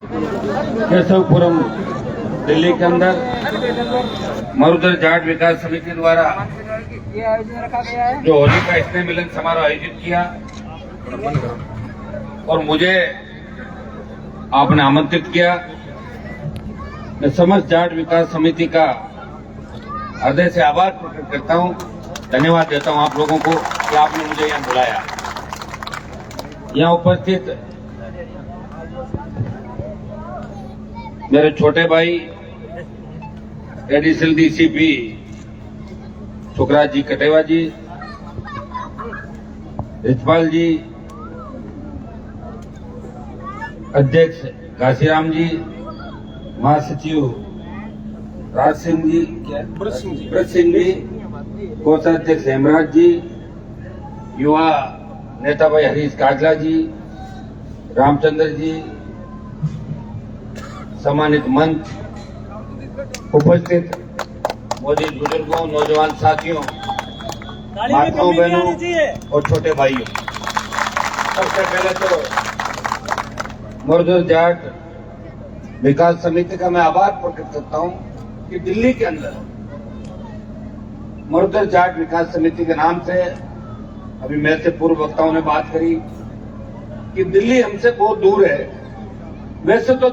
केशवपुरम दिल्ली के अंदर मरुधर जाट विकास समिति द्वारा जो होली का स्नेह मिलन समारोह आयोजित किया और मुझे आपने आमंत्रित किया। मैं समस्त जाट विकास समिति का हृदय से आभार प्रकट करता हूं, धन्यवाद देता हूं आप लोगों को कि आपने मुझे यहां बुलाया। यहां उपस्थित मेरे छोटे भाई एडिशनल डीसीपी सुखराज जी कटेवा जी, रिचपाल जी, अध्यक्ष घासीराम जी, महासचिव राज सिंह जी, ब्रज सिंह जी, कोषाध्यक्ष हेमराज जी, युवा नेता भाई हरीश काजला जी, रामचंद्र जी, सम्मानित मंच, उपस्थित मौजूद बुजुर्गों, नौजवान साथियों, माताओं, बहनों और छोटे भाइयों, सबसे पहले तो मरुधर जाट विकास समिति का मैं आभार प्रकट करता हूं कि दिल्ली के अंदर मरुधर जाट विकास समिति के नाम से, अभी मेरे से पूर्व वक्ताओं ने बात करी कि दिल्ली हमसे बहुत दूर है। वैसे तो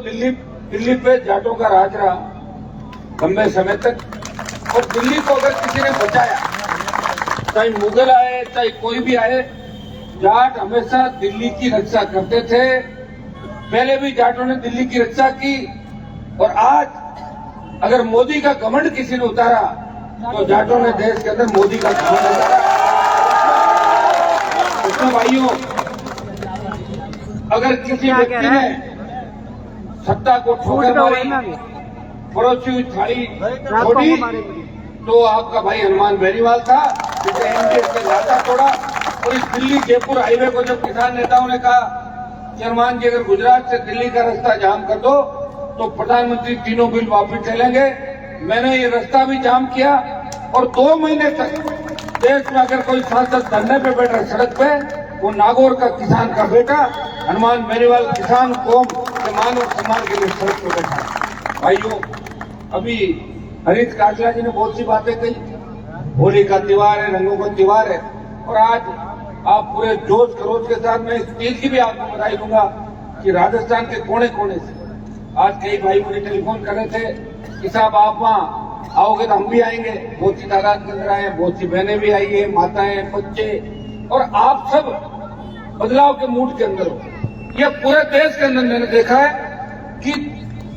दिल्ली पे जाटों का राज रहा लंबे समय तक, और दिल्ली को अगर किसी ने बचाया, चाहे मुगल आए चाहे कोई भी आए, जाट हमेशा दिल्ली की रक्षा करते थे। पहले भी जाटों ने दिल्ली की रक्षा की, और आज अगर मोदी का घमंड किसी ने उतारा तो जाटों ने देश के अंदर मोदी का घमंड उतारा। उसमें भाइयों, अगर किसी व्यक्ति ने सत्ता को ठोकर मारी, पड़ोसी हुई थाली छोड़ी, तो आपका भाई हनुमान बेनीवाल था, जिसे एनडीए से लाता तोड़ा। और इस दिल्ली जयपुर हाईवे को जब किसान नेताओं ने कहा कि हनुमान जी अगर गुजरात से दिल्ली का रास्ता जाम कर दो तो प्रधानमंत्री तीनों बिल वापस ले लेंगे, मैंने ये रास्ता भी जाम किया। और 2 महीने तक देश में अगर कोई सांसद धरने पे बैठा सड़क पे, वो नागौर का किसान का बेटा हनुमान बेनीवाल किसान कौम के मान और सम्मान के लिए सड़क पे बैठा। भाइयों, अभी हरीश काजला जी ने बहुत सी बातें कही। होली का त्योहार है, रंगों का त्योहार है, और आज आप पूरे जोश खरोश के साथ, मैं इस चीज की भी आपको बधाई दूंगा कि राजस्थान के कोने कोने से आज कई भाई मुझे टेलीफोन कर रहे थे कि साहब आप वहां आओगे तो हम भी आएंगे। बहुत सी तादाद के अंदर आए, बहुत सी बहनें भी आई है, माताएं, बच्चे, और आप सब बदलाव के मूड के अंदर हो। यह पूरे देश के अंदर मैंने देखा है कि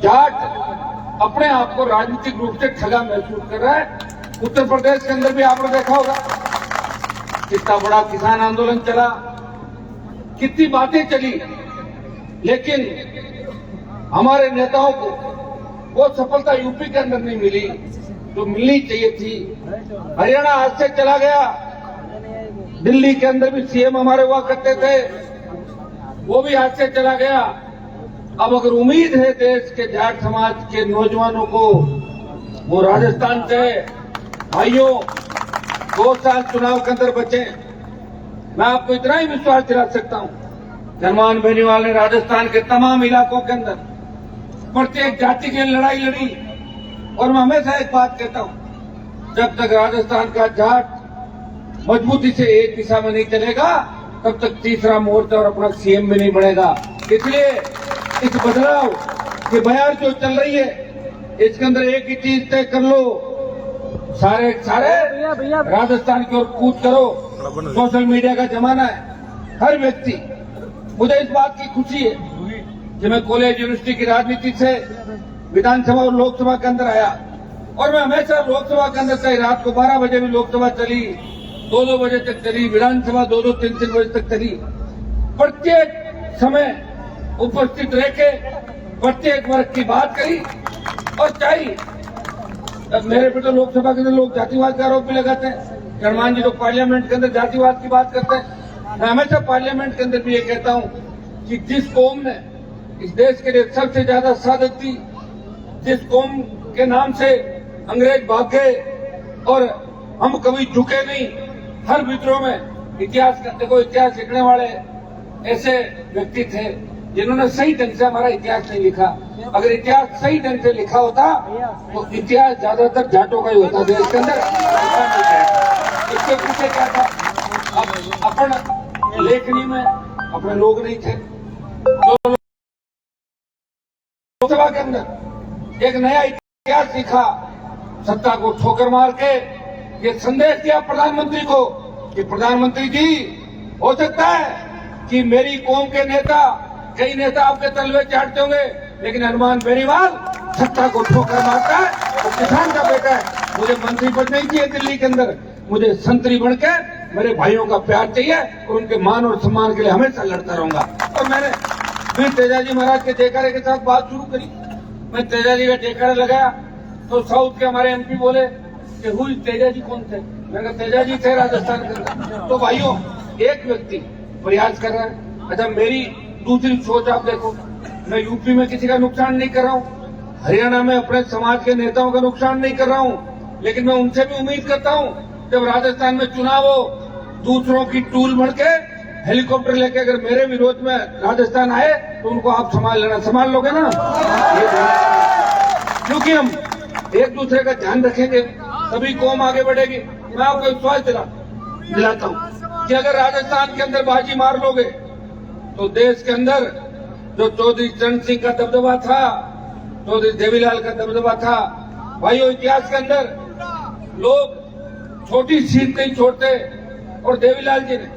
जाट अपने आप को राजनीतिक रूप से ठगा महसूस कर रहा है। उत्तर प्रदेश के अंदर भी आपने देखा होगा कितना बड़ा किसान आंदोलन चला, कितनी बातें चली, लेकिन हमारे नेताओं को वो सफलता यूपी के अंदर नहीं मिली जो मिलनी चाहिए थी। हरियाणा आज से चला गया, दिल्ली के अंदर भी सीएम हमारे हुआ करते थे, वो भी आज से चला गया। अब अगर उम्मीद है देश के जाट समाज के नौजवानों को, वो राजस्थान से भाइयों 2 साल चुनाव के अंदर बचे। मैं आपको इतना ही विश्वास दिला सकता हूं, हनुमान बेनीवाल ने राजस्थान के तमाम इलाकों के अंदर प्रत्येक जाति की लड़ाई लड़ी। और मैं हमेशा एक बात कहता हूं, जब तक राजस्थान का जाट मजबूती से एक दिशा में नहीं चलेगा, तब तक तीसरा मोर्चा और अपना सीएम भी नहीं बनेगा। इसलिए इस बदलाव की बयार जो चल रही है, इसके अंदर एक ही चीज तय कर लो, सारे राजस्थान की ओर कूच करो। सोशल मीडिया का जमाना है, हर व्यक्ति, मुझे इस बात की खुशी है कि मैं कॉलेज यूनिवर्सिटी की राजनीति से विधानसभा और लोकसभा के अंदर आया, और मैं हमेशा लोकसभा के अंदर चाहे रात को 12 बजे भी लोकसभा चली, 2-2 बजे तक चली, विधानसभा 2-2, 3-3 बजे तक चली। प्रत्येक समय उपस्थित रह के प्रत्येक वर्ग की बात करी। और चाहे मेरे पे तो लोकसभा के अंदर लोग जातिवाद का आरोप भी लगाते हैं, हनुमान जी तो पार्लियामेंट के अंदर जातिवाद की बात करते हैं। मैं हमेशा पार्लियामेंट के अंदर भी ये कहता हूं कि जिस कौम ने इस देश के लिए सबसे ज्यादा शहादत दी, जिस कौम के नाम से अंग्रेज भाग गए, और हम कभी झुके नहीं, हर विद्रोह में इतिहास देखो, इतिहास लिखने वाले ऐसे व्यक्ति थे जिन्होंने सही ढंग से हमारा इतिहास नहीं लिखा। अगर इतिहास सही ढंग से लिखा होता तो इतिहास ज्यादातर जाटों का ही होता देश के अंदर। इसके पीछे क्या था? अब अपन लेखनी में अपने लोग नहीं थे, तो लोकसभा के अंदर एक नया इतिहास लिखा, सत्ता को ठोकर मार के ये संदेश दिया प्रधानमंत्री को कि प्रधानमंत्री जी, हो सकता है कि मेरी कौम के नेता, कई नेता आपके तलवे चाटते होंगे, लेकिन हनुमान बेनीवाल सत्ता को ठोकर मारता है, वो किसान का बेटा है। मुझे मंत्री पद नहीं चाहिए दिल्ली के अंदर, मुझे संतरी बन के मेरे भाइयों का प्यार चाहिए और उनके मान और सम्मान के लिए हमेशा लड़ता रहूंगा। और मैंने फिर तेजाजी महाराज के जयकारे के साथ बात शुरू करी। मैं तेजाजी का जयकारा लगाया तो साउथ के हमारे एमपी बोले कि हुई तेजाजी कौन थे? मैंने कहा तेजाजी थे राजस्थान के अंदर। तो भाइयों, एक व्यक्ति प्रयास कर रहा है। अच्छा, मेरी दूसरी सोच आप देखो, मैं यूपी में किसी का नुकसान नहीं कर रहा हूँ, हरियाणा में अपने समाज के नेताओं का नुकसान नहीं कर रहा हूँ, लेकिन मैं उनसे भी उम्मीद करता हूँ जब राजस्थान में चुनाव हो, दूसरों की टूल बढ़ के हेलीकॉप्टर लेके अगर मेरे विरोध में राजस्थान आए तो उनको आप संभाल लेना, संभाल लोगे ना? क्योंकि हम एक दूसरे का ध्यान रखेंगे तभी कौम आगे बढ़ेगी। मैं आपको विश्वास दिलाता हूँ कि अगर राजस्थान के अंदर बाजी मार लोगे तो देश के अंदर जो चौधरी चरण सिंह का दबदबा था, चौधरी देवीलाल का दबदबा था, भाइयों इतिहास के अंदर लोग छोटी सीट नहीं छोड़ते। और देवीलाल जी ने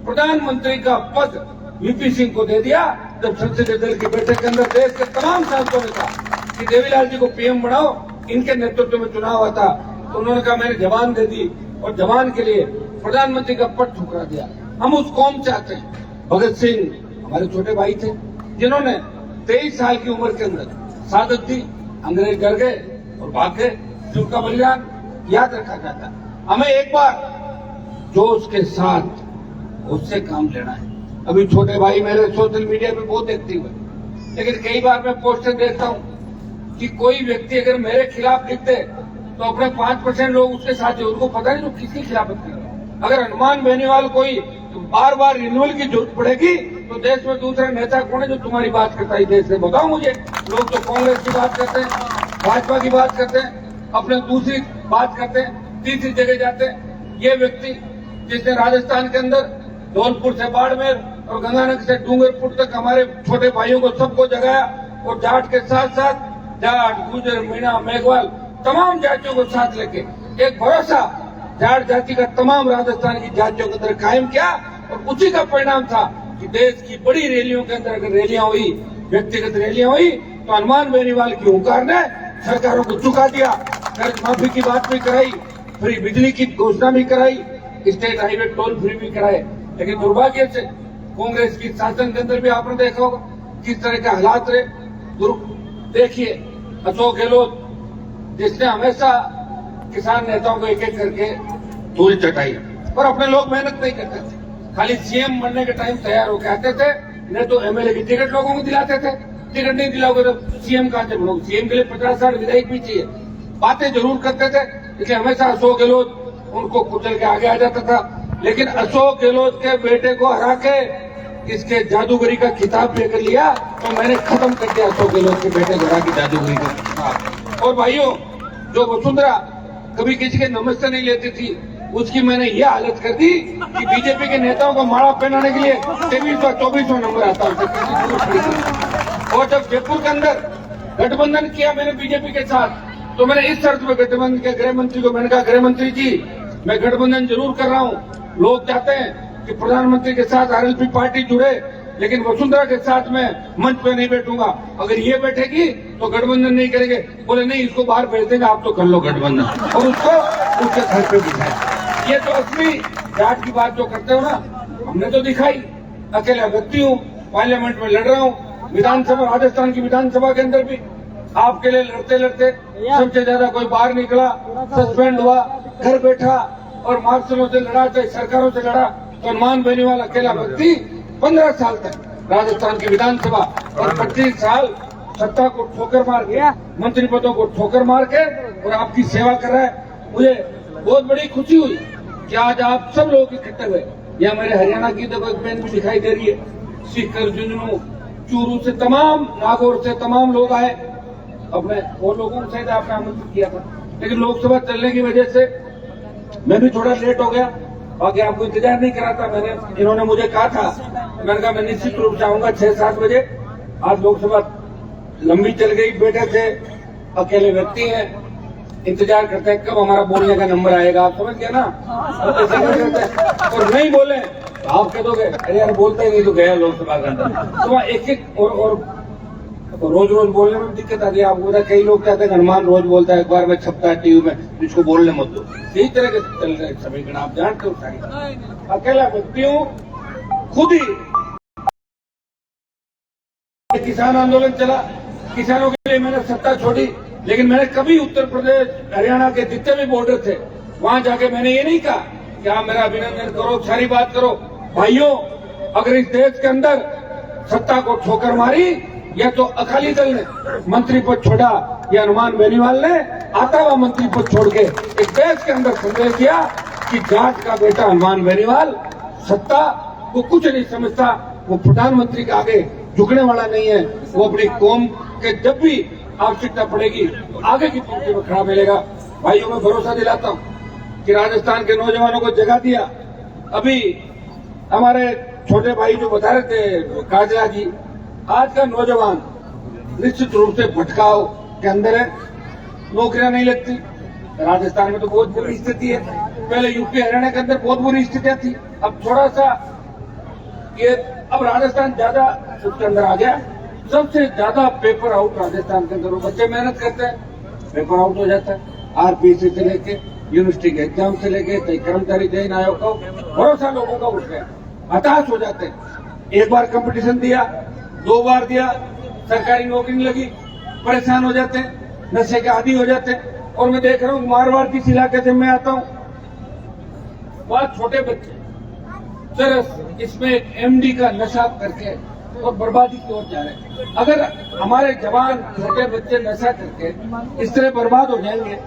प्रधानमंत्री का पद वीपी सिंह को दे दिया जब संसदीय दल की बैठक के अंदर देश के तमाम सांसदों ने कहा कि देवीलाल जी को पीएम बनाओ, इनके नेतृत्व में चुनाव हुआ था। तो उन्होंने कहा मैंने जवान दे दी और जवान के लिए प्रधानमंत्री का पद ठुकरा दिया। हम उस कौम चाहते हैं। भगत सिंह हमारे छोटे भाई थे जिन्होंने 23 साल की उम्र के अंदर शहादत दी, अंग्रेज डर गए और भाग गए। उनका बलिदान याद रखा जाता है। हमें एक बार जोश के साथ उससे काम लेना है। अभी छोटे भाई मेरे सोशल मीडिया पे बहुत एक्टिव है, लेकिन कई बार मैं पोस्टर देखता हूँ कि कोई व्यक्ति अगर मेरे खिलाफ लिख दे तो अपने 5% लोग उसके साथ है, उनको पता नहीं तो किसकी खिलाफत कर रहे हैं। अगर हनुमान बेनीवाल कोई बार बार रिन्यूअल की जरूरत पड़ेगी तो देश में दूसरा नेता कौन है जो तुम्हारी बात करता है देश में? बताओ मुझे। लोग तो कांग्रेस की बात करते हैं, भाजपा की बात करते हैं, अपने दूसरी बात करते हैं, तीसरी जगह जाते हैं। ये व्यक्ति जिसने राजस्थान के अंदर धौलपुर से बाड़मेर और गंगानगर से डूंगरपुर तक हमारे छोटे भाइयों को सबको जगाया और जाट के साथ साथ जाट, गुजर, मीणा, मेघवाल तमाम जातियों को साथ लेके एक भरोसा जाट जाति का तमाम राजस्थान की जातियों के अंदर कायम किया। और उसी का परिणाम था कि देश की बड़ी रैलियों के अंदर अगर रैलियां हुई, व्यक्तिगत रैलियां हुई, तो हनुमान बेनीवाल की हुंकार ने सरकारों को चुका दिया। कर्ज माफी की बात भी कराई, फ्री बिजली की घोषणा भी कराई, स्टेट हाईवे टोल फ्री भी कराए। लेकिन दुर्भाग्य से कांग्रेस की शासन के अंदर भी आपने देखा होगा किस तरह के हालात रहे। देखिए अशोक गहलोत जिसने हमेशा किसान नेताओं को एक एक करके धूल चटाई और अपने लोग मेहनत नहीं करते थे, खाली सीएम बनने के टाइम तैयार होकर आते थे, नहीं तो एमएलए की टिकट लोगों को दिलाते थे। टिकट नहीं दिलाओगे तो सीएम कहां से बनोगे? सीएम के लिए 50,000 विधायक भी चाहिए। बातें जरूर करते थे, इसलिए हमेशा अशोक गहलोत उनको कुचल के आगे आ जाता था। लेकिन अशोक गहलोत के बेटे को हरा के इसके जादूगरी का खिताब लेकर लिया तो मैंने खत्म कर दिया अशोक गहलोत के बेटे को हरा की जादूगरी का खिताब। और भाइयों, जो वसुंधरा कभी किसी के नमस्ते नहीं लेती थी, उसकी मैंने यह हालत कर दी कि बीजेपी के नेताओं को माला पहनाने के लिए 2300-2400 नंबर आता है। और जब जयपुर के अंदर गठबंधन किया मैंने बीजेपी के साथ, तो मैंने इस शर्त में गठबंधन के गृह मंत्री को मैंने कहा, गृह मंत्री जी मैं गठबंधन जरूर कर रहा हूँ, लोग चाहते हैं कि प्रधानमंत्री के साथ आरएलपी पार्टी जुड़े, लेकिन वसुंधरा के साथ मैं मंच पे नहीं बैठूंगा। अगर ये बैठेगी तो गठबंधन नहीं करेंगे। बोले नहीं, इसको बाहर भेज देंगे, आप तो कर लो गठबंधन, और उसको उसके घर पे बिठाया। ये तो असली जाट की बात जो करते हो ना, हमने तो दिखाई। अकेला व्यक्ति हूँ, पार्लियामेंट में लड़ रहा हूँ, विधानसभा राजस्थान की विधानसभा के अंदर भी आपके लिए लड़ते लड़ते सबसे ज्यादा कोई बाहर निकला, सस्पेंड हुआ, घर बैठा और मार्शलों से लड़ा, चाहे सरकारों से लड़ा। तो हनुमान बेनीवाल अकेला व्यक्ति 15 साल तक राजस्थान की विधानसभा और 25 साल सत्ता को ठोकर मार के, मंत्री पदों को ठोकर मार के और आपकी सेवा कर रहा है। मुझे बहुत बड़ी खुशी हुई कि आज आप सब लोग इकट्ठे हुए। यह मेरे हरियाणा की देखो एक बहन भी दिखाई दे रही है, सीकर, झुंझुनू, चूरू से तमाम, नागौर से तमाम लोग आए, अपने और लोगों को शायद आपने आमंत्रित किया था, लेकिन लोकसभा चलने की वजह से मैं भी थोड़ा लेट हो गया। बाकी आपको इंतजार नहीं करा था, इन्होंने मुझे कहा था, मैंने कहा मैं निश्चित रूप से आऊंगा 6-7 बजे। आज लोकसभा लंबी चल गई, बैठे थे, अकेले व्यक्ति हैं, इंतजार करते हैं कब हमारा बोलने का नंबर आएगा, आप समझ गए ना। और नहीं बोले आप कह दोगे अरे यार बोलते ही नहीं तो गया लोकसभा के अंदर, तो वहाँ एक और रोज रोज बोलने में दिक्कत आती है। आपको पता है कई लोग कहते हैं हनुमान रोज बोलता है, एक बार में छपता है टीवी में, जिसको बोलने मत दो। यही तरह के चल रहे समीकरण आप जानते हो सारी। अकेला व्यक्ति हूँ, खुद ही किसान आंदोलन चला, किसानों के लिए मैंने सत्ता छोड़ी, लेकिन मैंने कभी उत्तर प्रदेश हरियाणा के जितने भी बॉर्डर थे वहां जाके मैंने ये नहीं कहा कि आप मेरा अभिनंदन करो, सारी बात करो। भाइयों, अगर इस देश के अंदर सत्ता को ठोकर मारी, या तो अकाली दल ने मंत्री पद छोड़ा या हनुमान बेनीवाल ने आता हुआ मंत्री पद छोड़ के इस देश के अंदर संदेश दिया कि जाट का बेटा हनुमान बेनीवाल सत्ता को कुछ नहीं समझता, वो प्रधानमंत्री के आगे झुकने वाला नहीं है, वो अपनी कौम के जब भी आवश्यकता पड़ेगी तो आगे की पंक्ति में खड़ा मिलेगा। भाइयों, मैं भरोसा दिलाता हूं कि राजस्थान के नौजवानों को जगह दिया। अभी हमारे छोटे भाई जो बता रहे थे काजला जी, आज का नौजवान निश्चित रूप से भटकाव के अंदर है, नौकरियां नहीं लगती। राजस्थान में तो बहुत बुरी स्थिति है, पहले यूपी हरियाणा के अंदर बहुत बुरी स्थितियां थी, अब थोड़ा सा ये अब राजस्थान ज्यादा उसके अंदर आ गया। सबसे ज्यादा पेपर आउट राजस्थान के अंदर, वो बच्चे मेहनत करते हैं, पेपर आउट हो जाता है। आरपीसी से लेके यूनिवर्सिटी के एग्जाम से लेके कर्मचारी चयन आयोग का भरोसा लोगों का उठ गया, हताश हो जाते हैं। एक बार कंपटीशन दिया, 2 बार दिया, सरकारी नौकरी नहीं लगी, परेशान हो जाते हैं, नशे के आदी हो जाते हैं। और मैं देख रहा हूँ मारवाड़ किस इलाके से मैं आता हूँ, बहुत छोटे बच्चे चरस इसमें एमडी का नशा करके और बर्बादी की ओर जा रहे हैं। अगर हमारे जवान छोटे बच्चे नशा करके इस तरह बर्बाद हो जाएंगे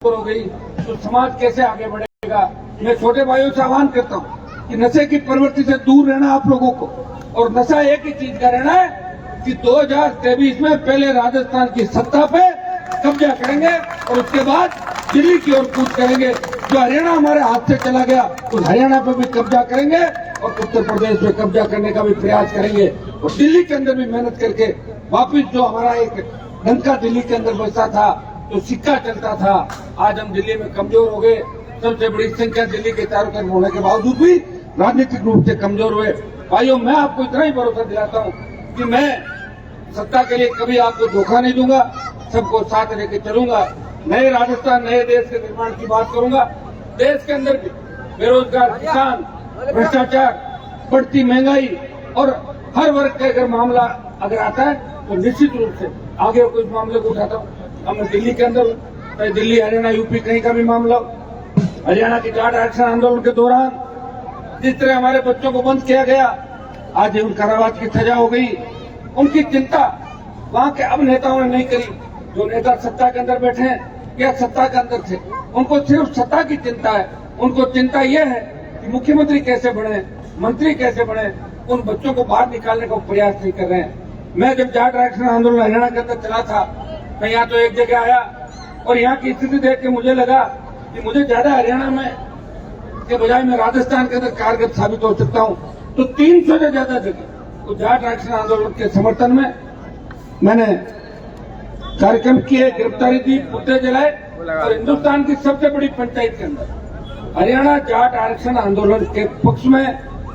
हो गई तो समाज कैसे आगे बढ़ेगा। मैं छोटे भाइयों से आह्वान करता हूँ कि नशे की प्रवृत्ति से दूर रहना आप लोगों को, और नशा एक ही चीज का रहना है कि 2023 में पहले राजस्थान की सत्ता पे कब्जा करेंगे और उसके बाद दिल्ली की ओर कूच करेंगे। जो हरियाणा हमारे हाथ से चला गया उस हरियाणा पे भी कब्जा करेंगे और उत्तर प्रदेश में कब्जा करने का भी प्रयास करेंगे, और दिल्ली के अंदर भी मेहनत करके वापिस जो हमारा एक डंका दिल्ली के अंदर बचता था, जो सिक्का चलता था, आज हम दिल्ली में कमजोर हो गए। सबसे बड़ी संख्या दिल्ली के चारों तरफ होने के बावजूद भी राजनीतिक रूप से कमजोर हुए। भाइयों, मैं आपको इतना ही भरोसा दिलाता हूँ कि मैं सत्ता के लिए कभी आपको धोखा नहीं दूंगा, सबको साथ लेके चलूंगा, नए राजस्थान नए देश के निर्माण की बात करूंगा। देश के अंदर भी बेरोजगार किसान, भ्रष्टाचार, बढ़ती महंगाई और हर वर्ग का अगर मामला अगर आता है तो निश्चित रूप से आगे को इस मामले को उठाता हूँ। अब मैं दिल्ली के अंदर चाहे दिल्ली हरियाणा यूपी कहीं का भी मामला हो, हरियाणा की जाट आरक्षण आंदोलन के दौरान जिस तरह हमारे बच्चों को बंद किया गया, आज उन कारावास की सजा हो गई, उनकी चिंता वहां के अब नेताओं ने नहीं करी। जो नेता सत्ता के अंदर बैठे हैं या सत्ता के अंदर थे, उनको सिर्फ सत्ता की चिंता है। उनको चिंता यह है कि मुख्यमंत्री कैसे बने, मंत्री कैसे बने, उन बच्चों को बाहर निकालने का प्रयास नहीं कर रहे हैं। मैं जब जाट आरक्षण आंदोलन हरियाणा के अंदर चला था, मैं यहाँ तो एक जगह आया और यहाँ की स्थिति देख के मुझे लगा कि मुझे ज्यादा हरियाणा में के बजाय मैं राजस्थान के अंदर कारगर साबित हो सकता हूँ। तो 300 से ज्यादा जगह तो जाट आरक्षण आंदोलन के समर्थन में मैंने कार्यक्रम किए, गिरफ्तारी दी, पुतले जलाए, और हिंदुस्तान की सबसे बड़ी पंचायत के अंदर हरियाणा जाट आरक्षण आंदोलन के पक्ष में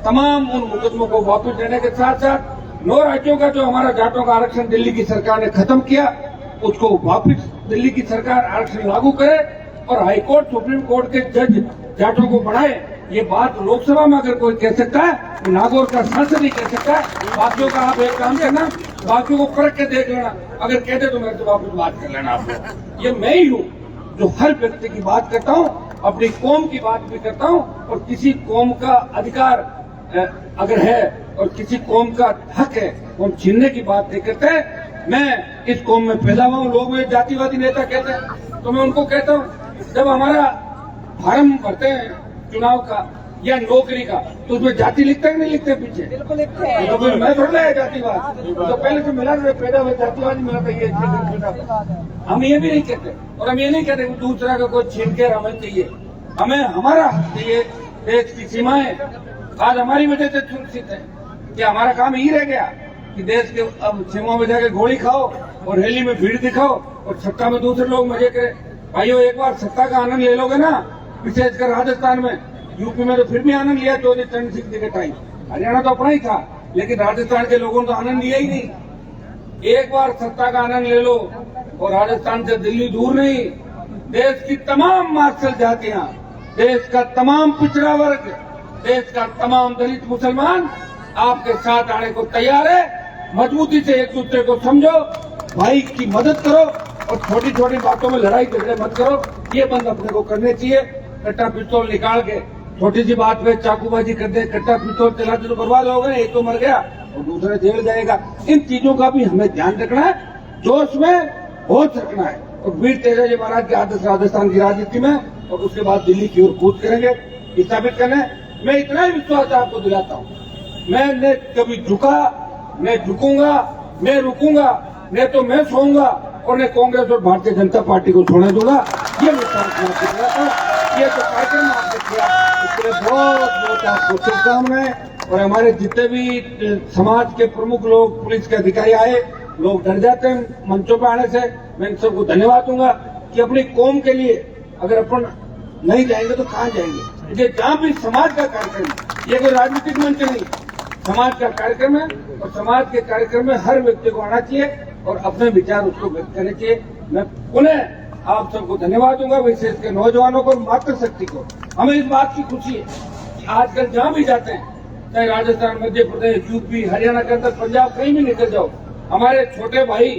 तमाम उन मुकदमों को वापस लेने के साथ साथ 9 राज्यों का जो हमारा जाटों का आरक्षण दिल्ली की सरकार ने खत्म किया, उसको वापस दिल्ली की सरकार आरक्षण लागू करे और हाईकोर्ट सुप्रीम कोर्ट के जज जाटों को बढ़ाए। ये बात लोकसभा में अगर कोई कह सकता है तो नागौर का सांसद ही कह सकता है। बाकियों का आप एक काम करना, बाकियों को परख के देख लेना, अगर कहते तो मेरे से वापस बात कर लेना। आप लोग, ये मैं ही हूँ जो हर व्यक्ति की बात करता हूँ, अपनी कौम की बात भी करता हूँ, और किसी कौम का अधिकार अगर है और किसी कौम का हक है हम छीनने की बात नहीं करते। मैं इस कौम में पैदा हुआ हूँ। लोग मुझे जातिवादी नेता कहते हैं, तो मैं उनको कहता हूँ जब हमारा फार्म भरते हैं चुनाव का या नौकरी का, तो उसमें जाति लिखते हैं कि नहीं लिखते पीछे? बिल्कुल लिखते हैं। तो फिर मैं थोड़ा है जातिवाद, तो पहले से मिला पैदा हुआ जातिवाद ही मिला था ये। हम ये भी नहीं कहते, और हम ये नहीं कहते कि दूसरा का कोई छीन के हमें चाहिए। हमें हमारा हक चाहिए, देश की सीमाएं आज हमारी वजह से सुरक्षित है। कि हमारा काम ही रह गया कि देश के अब सीमाओं में जाके गोली खाओ और रैली में भीड़ दिखाओ और सत्ता में दूसरे लोग मजे करें। भाइयों, एक बार सत्ता का आनंद ले लोगे ना, विशेषकर राजस्थान में, यूपी में तो फिर भी आनंद लिया चौधरी चरण सिंह जी के टाइम, हरियाणा तो अपना ही था, लेकिन राजस्थान के लोगों ने तो आनंद लिया ही नहीं। एक बार सत्ता का आनंद ले लो, और राजस्थान से दिल्ली दूर नहीं, देश की तमाम मार्शल जातियां, देश का तमाम पिछड़ा वर्ग, देश का तमाम दलित मुसलमान आपके साथ आने को तैयार है। मजबूती से एक दूसरे को समझो, भाई की मदद करो, और छोटी छोटी बातों में लड़ाई झगड़े मत करो। ये बंद अपने को करने चाहिए। कट्टा पिस्तौल निकाल के छोटी सी बात पे चाकूबाजी कर दे, कट्टा पिस्तौल चला दे तो बर्बाद हो गए, एक तो मर गया और दूसरा जेल जाएगा। इन चीजों का भी हमें ध्यान रखना है, जोश में होश रखना है, और वीर तेजाजी महाराज के आदर्श राजस्थान की राजनीति में, और उसके बाद दिल्ली की ओर कूच करेंगे। ये साबित करना है। मैं इतना ही विश्वास आपको दिलाता हूँ, मैं न कभी झुका, न झुकूंगा, न रुकूंगा, न तो मैं सोऊंगा, और न कांग्रेस और भारतीय जनता पार्टी को छोड़ने दूंगा। ये विश्वास मैं आपको दिलाता हूँ। ये जो कार्यक्रम आपने किया, इसके लिए बहुत बहुत आपको शुभकामनाएं। और हमारे जितने भी समाज के प्रमुख लोग, पुलिस के अधिकारी आए, लोग डर जाते हैं मंचों पर आने से, मैं इन सबको धन्यवाद दूंगा कि अपनी कौम के लिए अगर अपन नहीं जाएंगे तो कहाँ जाएंगे। ये जहाँ भी समाज का कार्यक्रम, ये कोई राजनीतिक मंच नहीं, समाज का कार्यक्रम है, और समाज के कार्यक्रम में हर व्यक्ति को आना चाहिए और अपने विचार उसको व्यक्त करने चाहिए। मैं पुनः आप सबको धन्यवाद दूंगा, विशेष के नौजवानों को, मातृशक्ति को। हमें इस बात की खुशी है कि आजकल जहाँ भी जाते हैं, चाहे राजस्थान, मध्य प्रदेश, यूपी, हरियाणा के अंदर, पंजाब, कहीं भी निकल जाओ, हमारे छोटे भाई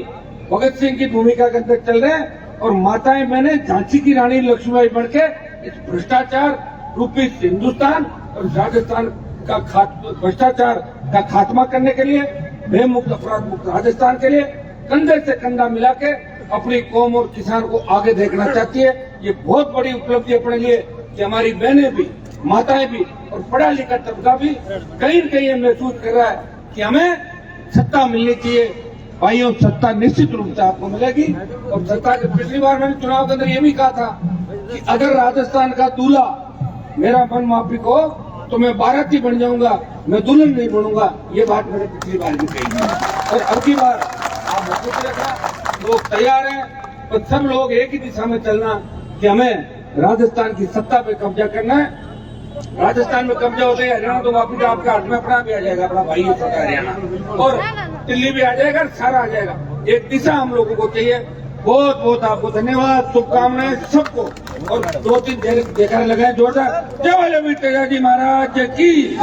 भगत सिंह की भूमिका के अंदर चल रहे हैं, और माताएं मैंने झांसी की रानी लक्ष्मीबाई बन के इस भ्रष्टाचार रूपी हिंदुस्तान और राजस्थान का भ्रष्टाचार का खात्मा करने के लिए, भय मुक्त, अपराध मुक्त राजस्थान के लिए कंधे से कंधा मिला के अपनी कौम और किसान को आगे देखना चाहती है। ये बहुत बड़ी उपलब्धि अपने लिए कि हमारी बहनें भी, माताएं भी, और पढ़ा लिखा तबका भी कहीं न कहीं महसूस कर रहा है कि हमें सत्ता मिलनी चाहिए। भाइयों, सत्ता निश्चित रूप से आपको मिलेगी, और सत्ता के पिछली बार मैंने चुनाव के अंदर ये भी कहा था कि अगर राजस्थान का दूल्हा मेरा मन माफिक हो तो मैं बाराती बन जाऊंगा, मैं दुल्हन नहीं बनूंगा। ये बात मैंने पिछली बार भी कही, और अब की बार आप मजबूत रखना, लोग तैयार हैं, तो सब लोग एक ही दिशा में चलना कि हमें राजस्थान की सत्ता पे कब्जा करना है। राजस्थान में कब्जा होते ही हरियाणा तो वापिस आपके हाथ में अपना भी आ जाएगा, अपना भाई है छोटा हरियाणा, और दिल्ली भी आ जाएगा, सारा आ जाएगा। एक दिशा हम लोगों को चाहिए। बहुत बहुत आपको धन्यवाद, शुभकामनाएं सबको, और 2-3 देखा लगाए जोरदार। जय वीर तेजाजी महाराज की।